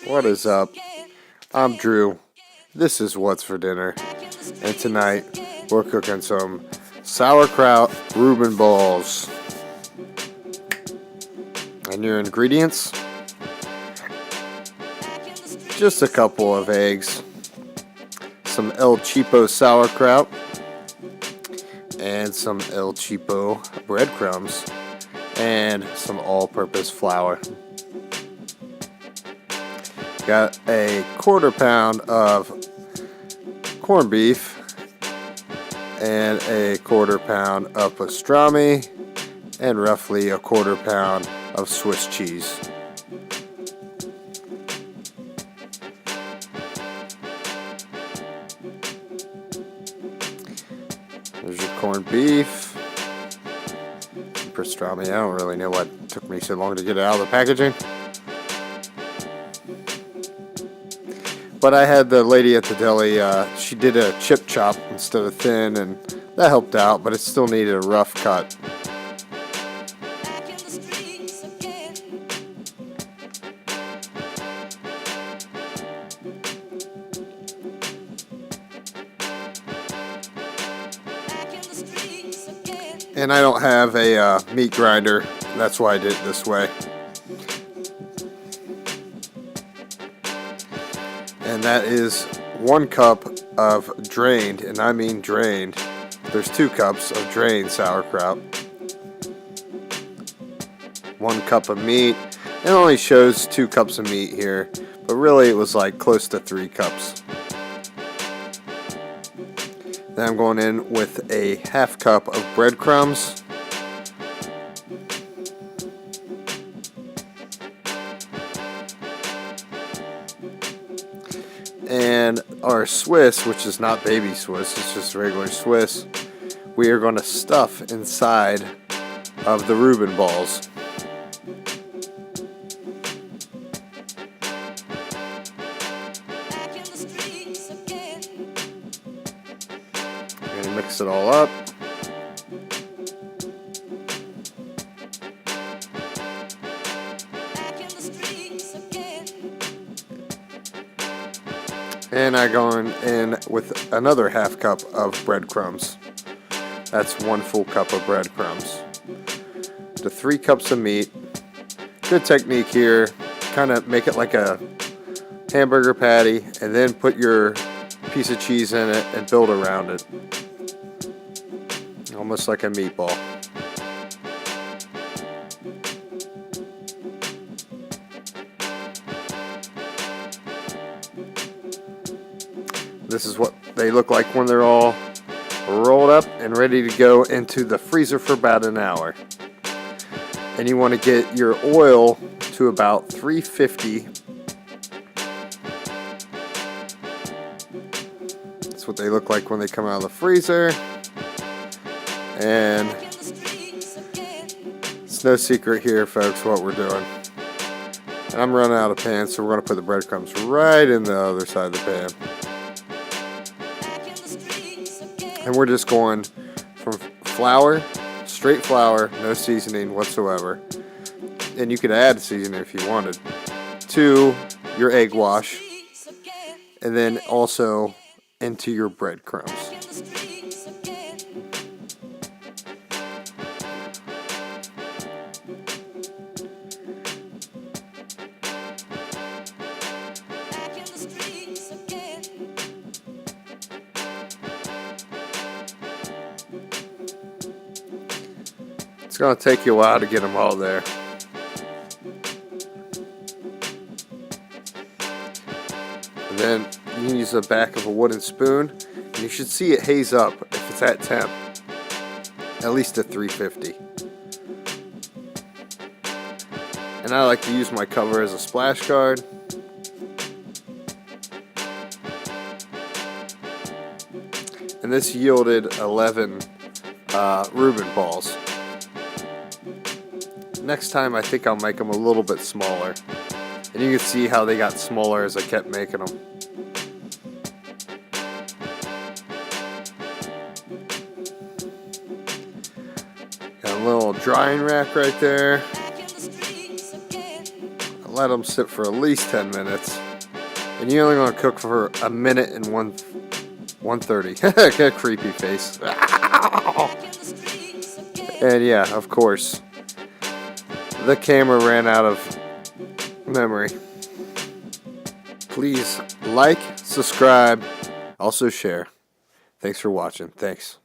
What is up? I'm Drew. This is What's for Dinner. And tonight we're cooking some Sauerkraut Reuben Balls. And your ingredients? Just a couple of eggs, some El Cheapo sauerkraut, and some El Cheapo breadcrumbs, and some all-purpose flour. Got a 1/4 pound of corned beef and a 1/4 pound of pastrami and roughly a 1/4 pound of Swiss cheese. There's your corned beef. Pastrami, I don't really know what took me so long to get it out of the packaging. But I had the lady at the deli, she did a chip chop instead of thin, and that helped out, but it still needed a rough cut. And I don't have a meat grinder, that's why I did it this way. And that is 1 cup of drained, and I mean drained. There's 2 cups of drained sauerkraut. 1 cup of meat. It only shows 2 cups of meat here, but really it was like close to 3 cups. Then I'm going in with a 1/2 cup of breadcrumbs. And our Swiss, which is not baby Swiss, it's just regular Swiss, we are going to stuff inside of the Reuben balls. I'm going to mix it all up. And I'm going in with another 1/2 cup of breadcrumbs. That's 1 full cup of breadcrumbs. To 3 cups of meat. Good technique here. Kind of make it like a hamburger patty, and then put your piece of cheese in it and build around it. Almost like a meatball. This is what they look like when they're all rolled up and ready to go into the freezer for about an hour. And you want to get your oil to about 350. That's what they look like when they come out of the freezer. And it's no secret here, folks, what we're doing. And I'm running out of pan, so we're going to put the breadcrumbs right in the other side of the pan. And we're just going from flour, straight flour, no seasoning whatsoever. And you could add seasoning if you wanted, to your egg wash, and then also into your breadcrumbs. It's going to take you a while to get them all there. And then you can use the back of a wooden spoon, and you should see it haze up if it's at temp, at least at 350. And I like to use my cover as a splash guard. And this yielded 11 Reuben balls. Next time I think I'll make them a little bit smaller. And you can see how they got smaller as I kept making them. Got a little drying rack right there. I let them sit for at least 10 minutes. And you're only going to cook for a minute and 1:30. Creepy face. And yeah, of course, the camera ran out of memory. Please like, subscribe, also share. Thanks for watching. Thanks.